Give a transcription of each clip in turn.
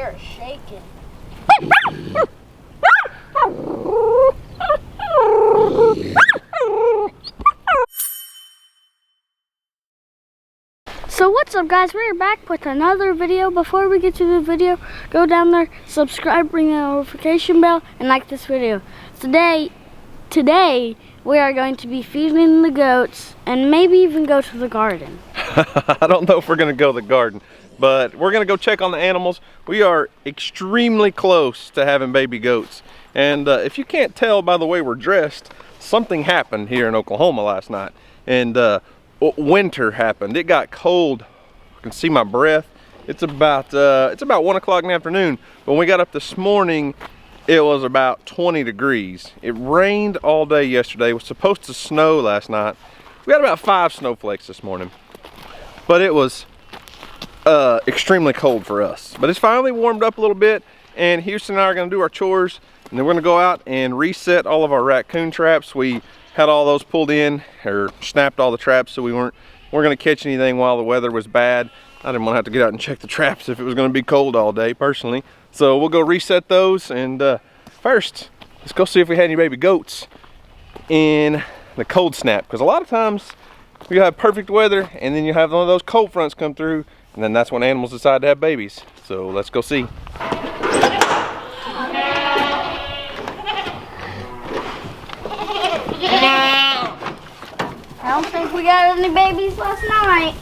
hair is shaking. So what's up, guys? We're back with another video. Before we get to the video, go down there, subscribe, ring the notification bell, and like this video. Today we are going to be feeding the goats and maybe even go to the garden. I don't know if we're gonna go to the garden, but we're gonna go check on the animals. We are extremely close to having baby goats. And if you can't tell by the way we're dressed, something happened here in Oklahoma last night. And winter happened. It got cold. I can see my breath. It's about 1 o'clock in the afternoon. When we got up this morning, it was about 20 degrees. It rained all day yesterday. It was supposed to snow last night. We got about 5 snowflakes this morning. But it was extremely cold for us. But it's finally warmed up a little bit, and Houston and I are gonna do our chores, and then we're gonna go out and reset all of our raccoon traps. We had all those pulled in, or snapped all the traps, so we weren't gonna catch anything while the weather was bad. I didn't want to have to get out and check the traps if it was gonna be cold all day, personally. So we'll go reset those, and first, let's go see if we had any baby goats in the cold snap. Because a lot of times, you have perfect weather, and then you have one of those cold fronts come through, and then that's when animals decide to have babies. So let's go see. I don't think we got any babies last night.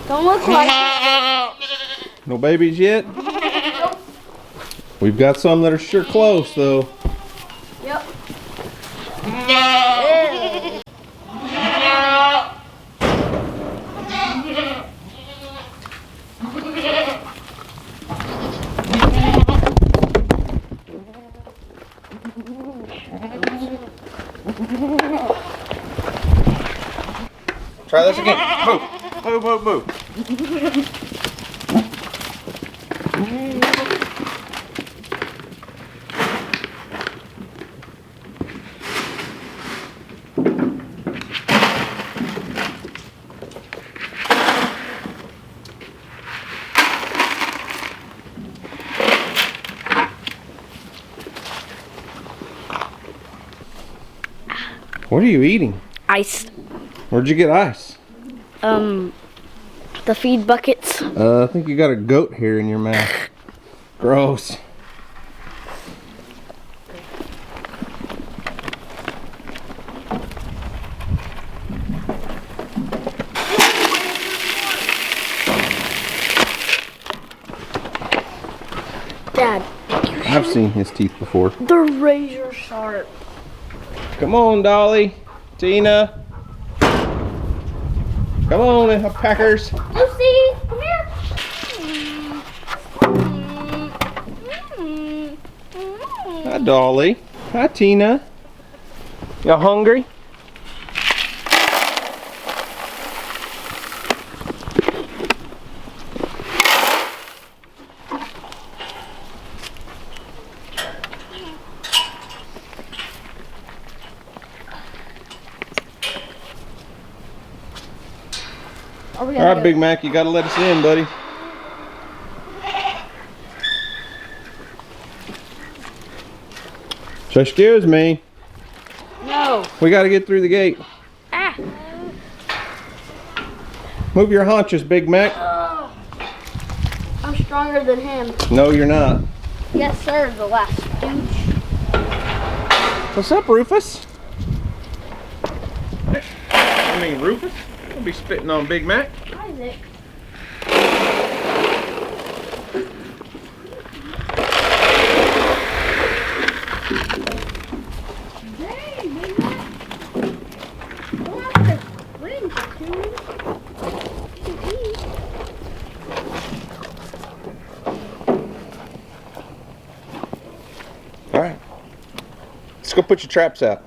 Don't look like it. No babies yet? Nope. We've got some that are sure close though. Yep. Try this again. Move, move, move, move. What are you eating? Ice. Where'd you get ice? The feed buckets. I think you got a goat hair in your mouth. Gross. Dad. I've seen his teeth before. They're razor sharp. Come on, Dolly. Tina. Come on, Packers. Lucy, come here. Hi, Dolly. Hi, Tina. Y'all hungry? All right, Big Mac, you gotta let us in, buddy. So excuse me. No. We gotta get through the gate. Ah. Move your haunches, Big Mac. I'm stronger than him. No, you're not. Yes, sir, the last douche. What's up, Rufus? I mean, Rufus? Don't be spitting on Big Mac. Isaac. All right. Let's go put your traps out.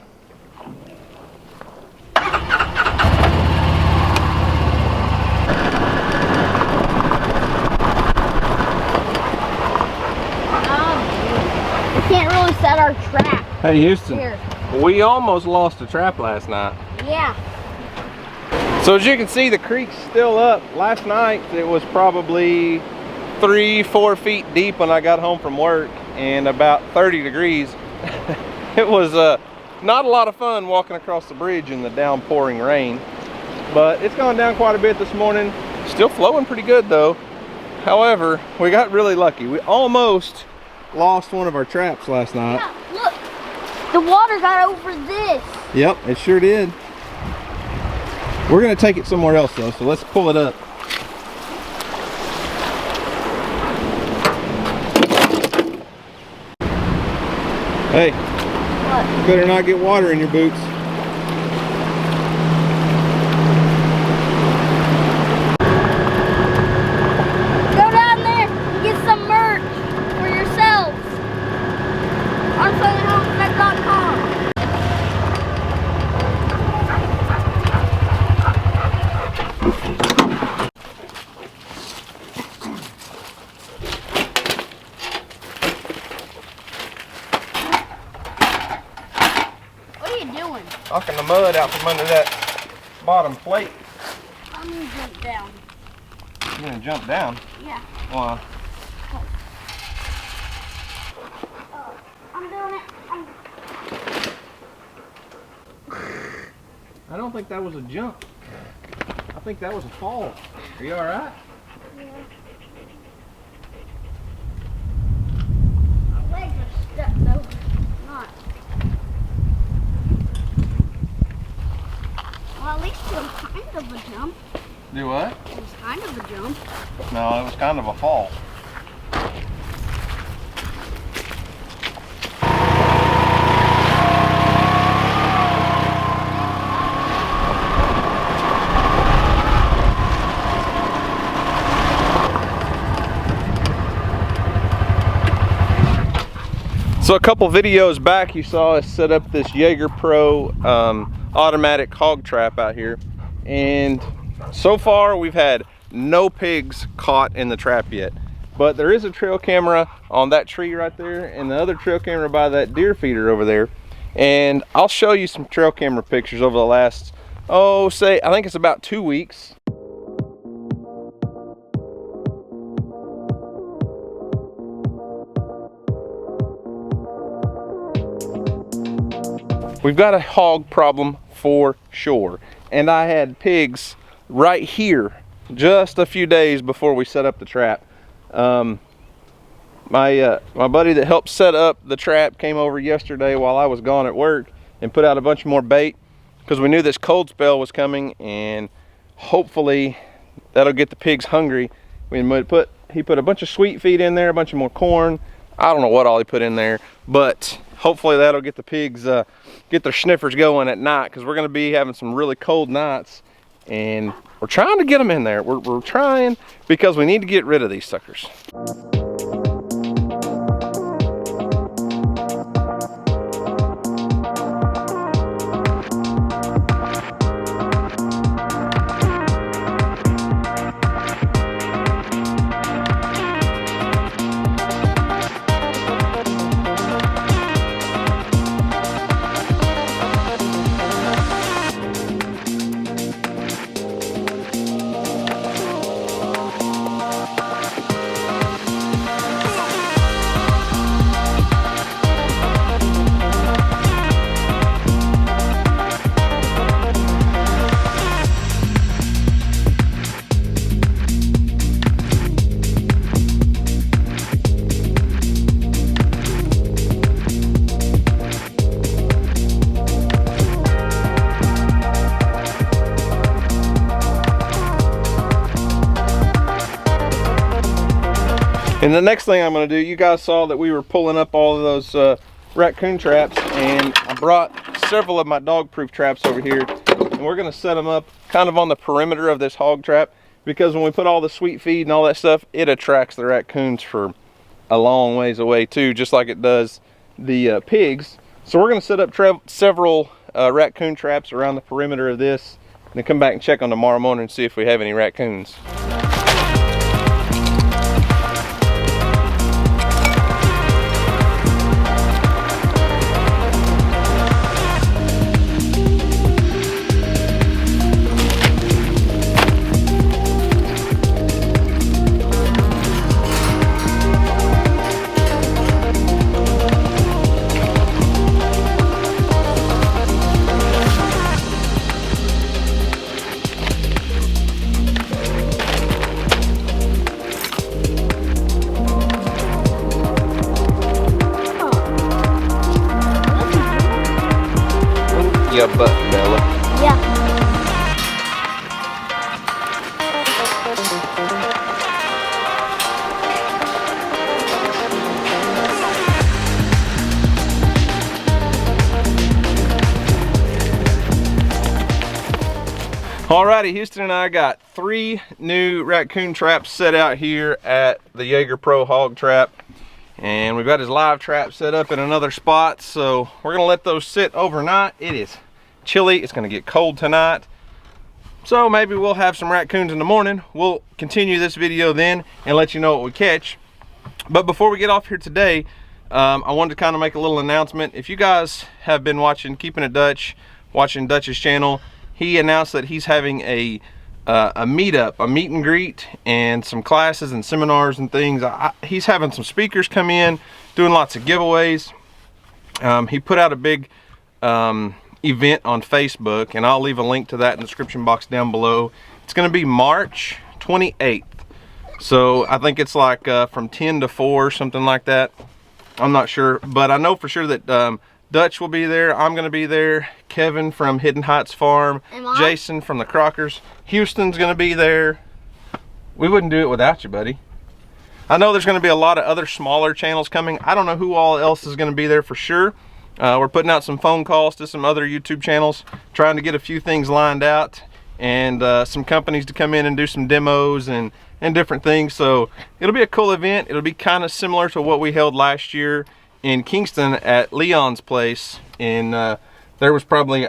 Can't really set our trap. Hey, Houston. Here. We almost lost a trap last night. Yeah. So as you can see, the creek's still up. Last night it was probably 3-4 feet deep when I got home from work and about 30 degrees. It was not a lot of fun walking across the bridge in the downpouring rain, but it's gone down quite a bit this morning. Still flowing pretty good though. However, we got really lucky. We almost lost one of our traps last night. Yeah, look, the water got over this. Yep, it sure did. We're gonna take it somewhere else though, so let's pull it up. Hey, What? you better not get water in your boots. Go down there and get some merch for yourselves on Homestead.com. Knocking the mud out from under that bottom plate. I'm gonna jump down. You're gonna jump down? Yeah. Why? I'm doing it. I don't think that was a jump. I think that was a fall. Are you alright? Yeah. My legs are stuck though. Not. Well, at least it was kind of a jump. Do what? It was kind of a jump. No, it was kind of a fall. So a couple videos back you saw us set up this Jaeger Pro automatic hog trap out here, and so far we've had no pigs caught in the trap yet, but there is a trail camera on that tree right there and the other trail camera by that deer feeder over there, and I'll show you some trail camera pictures over the last, I think it's about 2 weeks. We've got a hog problem for sure, and I had pigs right here just a few days before we set up the trap. My buddy that helped set up the trap came over yesterday while I was gone at work and put out a bunch more bait because we knew this cold spell was coming, and hopefully that'll get the pigs hungry. He put a bunch of sweet feed in there, a bunch of more corn. I don't know what all he put in there, but hopefully that'll get the pigs, get their sniffers going at night, because we're going to be having some really cold nights, and we're trying to get them in there. We're trying because we need to get rid of these suckers. And the next thing I'm going to do, you guys saw that we were pulling up all of those raccoon traps, and I brought several of my dog-proof traps over here, and we're going to set them up kind of on the perimeter of this hog trap, because when we put all the sweet feed and all that stuff, it attracts the raccoons for a long ways away too, just like it does the pigs. So we're going to set up several raccoon traps around the perimeter of this, and then come back and check on tomorrow morning and see if we have any raccoons. a button, Bella. Yeah. Alrighty, Houston and I got 3 new raccoon traps set out here at the Jaeger Pro Hog Trap. And we've got his live trap set up in another spot. So we're gonna let those sit overnight. It is chilly, it's gonna get cold tonight. So maybe we'll have some raccoons in the morning. We'll continue this video then and let you know what we catch. But before we get off here today, I wanted to kind of make a little announcement. If you guys have been watching Keeping It Dutch, watching Dutch's channel, he announced that he's having a meetup, a meet and greet, and some classes and seminars and things. He's having some speakers come in, doing lots of giveaways. He put out a big event on Facebook, and I'll leave a link to that in the description box down below. It's going to be March 28th. So I think it's like from 10 to 4, something like that. I'm not sure, but I know for sure that Dutch will be there. I'm going to be there. Kevin from Hidden Heights Farm. Jason from the Crockers. Houston's going to be there. We wouldn't do it without you, buddy. I know there's going to be a lot of other smaller channels coming. I don't know who all else is going to be there for sure. We're putting out some phone calls to some other YouTube channels, trying to get a few things lined out, and some companies to come in and do some demos and different things. So it'll be a cool event. It'll be kind of similar to what we held last year in Kingston at Leon's place. And there was probably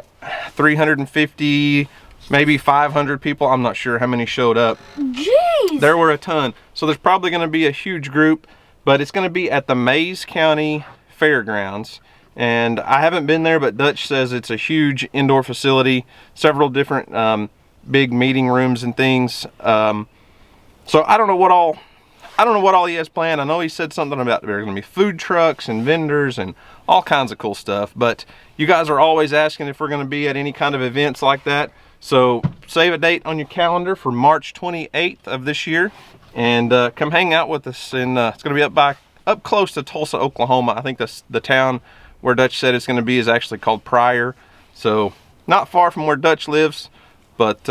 350, maybe 500 people. I'm not sure how many showed up. Jeez! There were a ton. So there's probably going to be a huge group, but it's going to be at the Mays County Fairgrounds. And I haven't been there, but Dutch says it's a huge indoor facility, several different big meeting rooms and things. So I don't know what all he has planned. I know he said something about there are going to be food trucks and vendors and all kinds of cool stuff. But you guys are always asking if we're going to be at any kind of events like that. So save a date on your calendar for March 28th of this year, and come hang out with us. And it's going to be up close to Tulsa, Oklahoma. I think the town where Dutch said it's going to be is actually called Pryor. So not far from where Dutch lives. But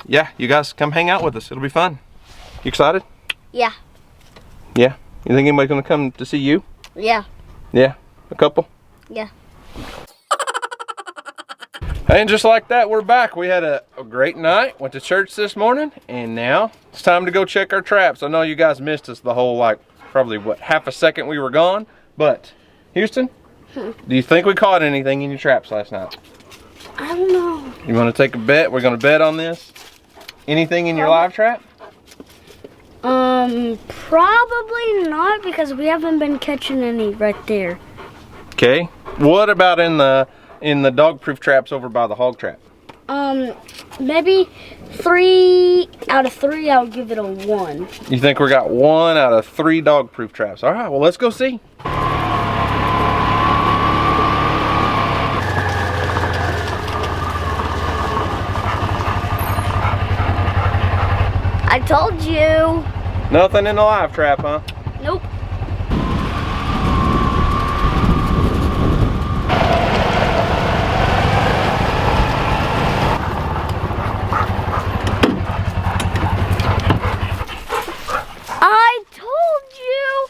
yeah, you guys come hang out with us. It'll be fun. You excited? Yeah. Yeah? You think anybody's gonna come to see you? Yeah. Yeah? A couple? Yeah. And just like that, we're back. We had a great night. Went to church this morning, and now it's time to go check our traps. I know you guys missed us the whole, like, probably, what, half a second we were gone. But, Houston, do you think we caught anything in your traps last night? I don't know. You want to take a bet? We're going to bet on this? Anything in your live trap? Probably not, because we haven't been catching any right there. Okay. What about in the dog-proof traps over by the hog trap? Maybe 3 out of 3. I'll give it a 1. You think we got 1 out of 3 dog-proof traps? All right. Well, let's go see. I told you. Nothing in the live trap, huh? Nope. I told you.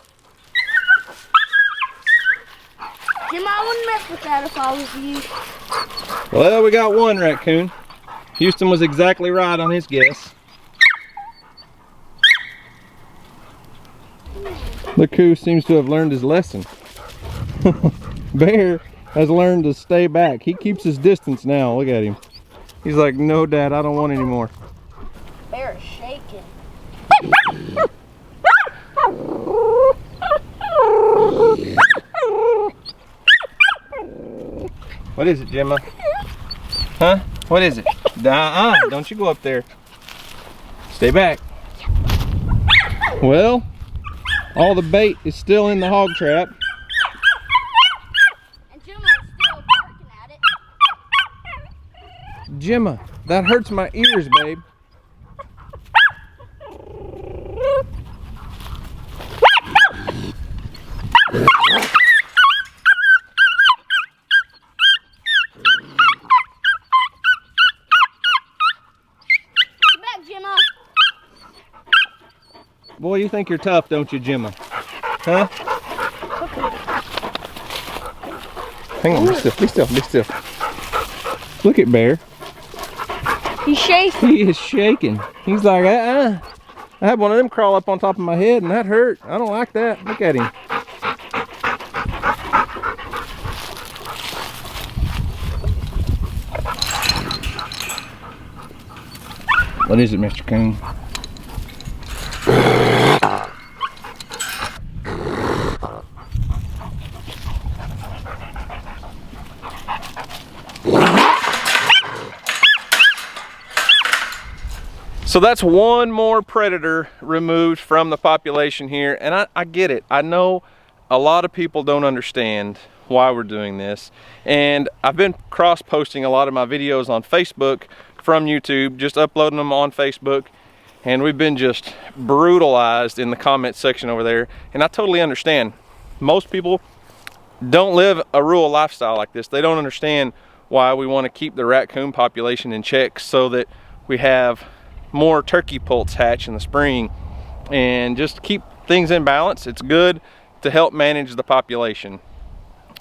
Jim, I wouldn't mess with that if I was you. Well, we got 1 raccoon. Houston was exactly right on his guess. Look who seems to have learned his lesson. Bear has learned to stay back. He keeps his distance now. Look at him. He's like, no, Dad, I don't want any more. Bear is shaking. What is it, Gemma? Huh? What is it? Don't you go up there. Stay back. Well, all the bait is still in the hog trap. And Gemma is still barking at it. Gemma, that hurts my ears, babe. Boy, you think you're tough, don't you, Gemma? Huh? Hang on, be still, be still, be still. Look at Bear. He's shaking. He is shaking. He's like, I had one of them crawl up on top of my head and that hurt. I don't like that. Look at him. What is it, Mr. Coon? So that's one more predator removed from the population here, and I get it. I know a lot of people don't understand why we're doing this, and I've been cross-posting a lot of my videos on Facebook from YouTube, just uploading them on Facebook, and we've been just brutalized in the comment section over there, and I totally understand. Most people don't live a rural lifestyle like this. They don't understand why we want to keep the raccoon population in check so that we have more turkey poults hatch in the spring and just keep things in balance. It's good to help manage the population.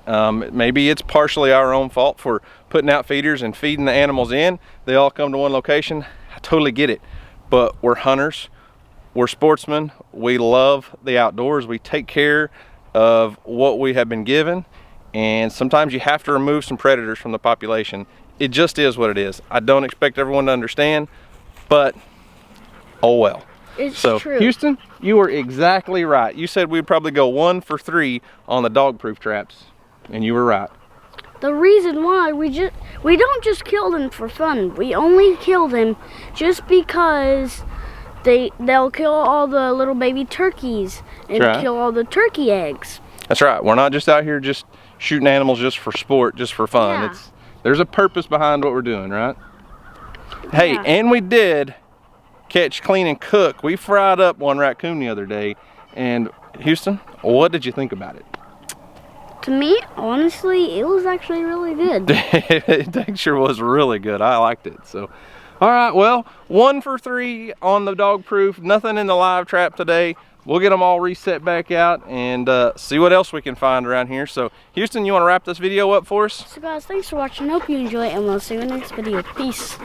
Maybe it's partially our own fault for putting out feeders and feeding the animals in. They all come to one location. I totally get it, but we're hunters, we're sportsmen, we love the outdoors, we take care of what we have been given, and sometimes you have to remove some predators from the population. It just is what it is. I don't expect everyone to understand, but oh well. It's so true. Houston, you were exactly right. You said we'd probably go 1 for 3 on the dog proof traps, and you were right. The reason why we don't just kill them for fun. We only kill them just because they'll kill all the little baby turkeys and kill all the turkey eggs. That's right. We're not just out here just shooting animals just for sport, just for fun. Yeah. There's a purpose behind what we're doing, right? Hey, Yeah. and we did catch, clean, and cook. We fried up one raccoon the other day. And Houston, what did you think about it? To me, honestly, it was actually really good. The texture was really good. I liked it. So, all right, well, 1 for 3 on the dog proof. Nothing in the live trap today. We'll get them all reset back out and see what else we can find around here. So, Houston, you want to wrap this video up for us? So guys, thanks for watching. Hope you enjoy it, and we'll see you in the next video. Peace.